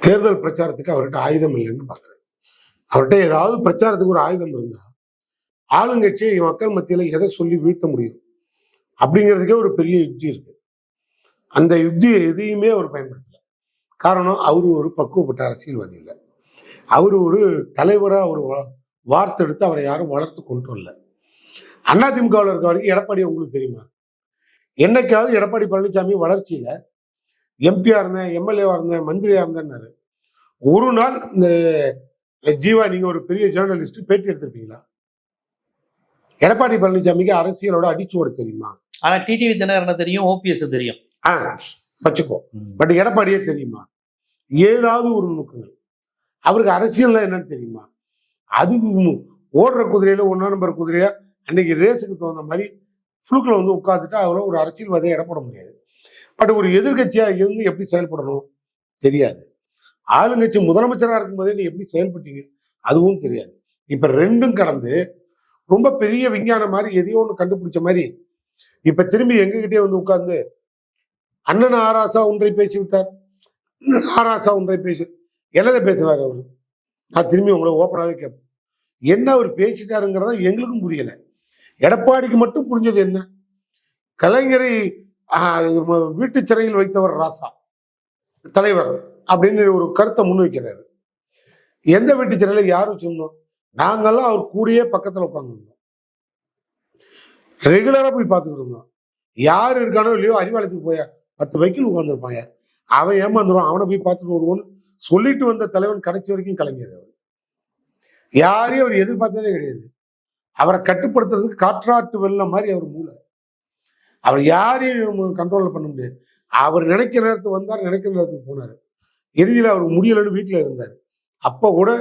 தேர்தல் பிரச்சாரத்துக்கு அவர்கிட்ட ஆயுதம் இல்லைன்னு பாக்குறேன். அவர்கிட்ட ஏதாவது பிரச்சாரத்துக்கு ஒரு ஆயுதம் இருந்தா ஆளுங்கட்சியை மக்கள் மத்தியில எதை சொல்லி வீழ்த்த முடியும் அப்படிங்கிறதுக்கே ஒரு பெரிய யுக்தி இருக்கு. அந்த யுக்தியை எதையுமே அவர் பயன்படுத்தல. காரணம், அவரு ஒரு பக்குவப்பட்ட அரசியல்வாதி இல்லை. அவரு ஒரு தலைவரா ஒரு வார்த்தெடுத்து அவரை யாரும் வளர்த்து கொண்டு வரல. அதிமுகவில் இருக்க வரைக்கும் எடப்பாடி உங்களுக்கு தெரியுமா? என்னைக்காவது எடப்பாடி பழனிசாமி வளர்ச்சியில எம்பியா இருந்தேன், எம்எல்ஏவா இருந்தேன், மந்திரியா இருந்தேன்னாரு. ஒரு நாள் இந்த ஜீவா, நீங்க ஒரு பெரிய ஜேர்னலிஸ்ட், பேட்டி எடுத்திருப்பீங்களா? எடப்பாடி பழனிசாமிக்கு அரசியலோட அடிச்சுவோட தெரியுமா? ஆனா டிடிவி தினகரன் தெரியும், ஓபிஎஸ் தெரியும், வச்சுக்கோ. பட் எடப்பாடியே தெரியுமா? ஏதாவது ஒரு நுணுக்கங்கள். அவருக்கு அரசியல் என்னன்னு தெரியுமா? அது ஓடுற குதிரையில 1 நம்பர் குதிரையா அன்னைக்கு ரேஸுக்கு தகுந்த மாதிரி புழுக்களை வந்து உட்காந்துட்டு அவ்வளோ ஒரு அரசியல்வாதியை இடப்பட முடியாது. பட் ஒரு எதிர்கட்சியா இருந்து எப்படி செயல்படணும் தெரியாது. ஆளுங்கட்சி முதலமைச்சராக இருக்கும்போதே நீ எப்படி செயல்பட்டீங்க அதுவும் தெரியாது. இப்ப ரெண்டும் கடந்து ரொம்ப பெரிய விஞ்ஞானம் மாதிரி எதையோ ஒன்று கண்டுபிடிச்ச மாதிரி இப்ப திரும்பி எங்ககிட்டே வந்து உட்கார்ந்து அண்ணன் ஆராசா ஒன்றை பேசிவிட்டார், ஆராசா ஒன்றை பேசி என்னதை பேசுறாரு அவரு? நான் திரும்பி உங்களை ஓப்பனாவே கேட்பேன், என்ன அவர் பேசிட்டாருங்கிறத எங்களுக்கும் புரியல. எடப்பாடிக்கு மட்டும் புரிஞ்சது என்ன, கலைஞரை வீட்டு சிறையில் வைத்தவர் ராசா தலைவர் அப்படின்னு ஒரு கருத்தை முன்வைக்கிறாரு. எந்த வீட்டு சிறையில யாரும் சொன்னோம்? நாங்கெல்லாம் அவர் கூடயே பக்கத்துல உட்காந்துருந்தோம், ரெகுலரா போய் பார்த்துக்கிட்டு இருந்தோம். யாரு இருக்கானோ இல்லையோ அறிவாலயத்துக்கு போய 10 வைக்கில் உட்காந்துருப்பாங்க, அவன் ஏமாந்துருவான், அவனை போய் பார்த்துட்டு வருவோன்னு சொல்லிட்டு வந்த தலைவன் கடைசி வரைக்கும் கலைஞர். அவர் யாரையும் அவர் எதிர்பார்த்ததே கிடையாது. அவரை கட்டுப்படுத்துறதுக்கு காற்றாட்டு வெள்ளம் மாதிரி அவர் மூளை. அவர் யாரையும் கண்ட்ரோல் பண்ண முடியாது. அவர் நினைக்கிற நேரத்துக்கு வந்தார், நினைக்கிற நேரத்துக்கு போனார். இறுதியில் அவருக்கு முடியலன்னு வீட்டில் இருந்தார். அப்போ கூட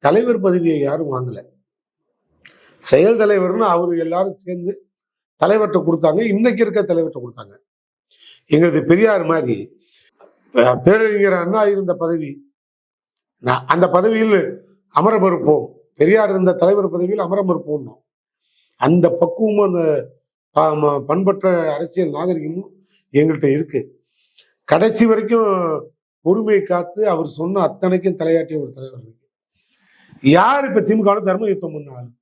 தலைவர் பதவியை யாரும் வாங்கல. செயல் தலைவர்னு அவர் எல்லாரும் சேர்ந்து தலைவர்கிட்ட கொடுத்தாங்க. இன்னைக்கு இருக்க தலைவர்கிட்ட கொடுத்தாங்க. எங்களது பெரியார் மாதிரி பேரறிஞர் அண்ணா இருந்த பதவி, அந்த பதவியில் அமர மறுப்போம், பெரியார் இருந்த தலைவர் பதவியில் அமர மறுப்போம். அந்த பக்குவமும் அந்த பண்பற்ற அரசியல் நாகரிகமும் எங்கள்கிட்ட இருக்கு. கடைசி வரைக்கும் பொறுமையை காத்து அவர் சொன்ன அத்தனைக்கும் தலையாட்டிய ஒரு தலைவர் இருக்கு. யார் இப்ப திமுக தர்ம யுத்தம் பண்ணாலும்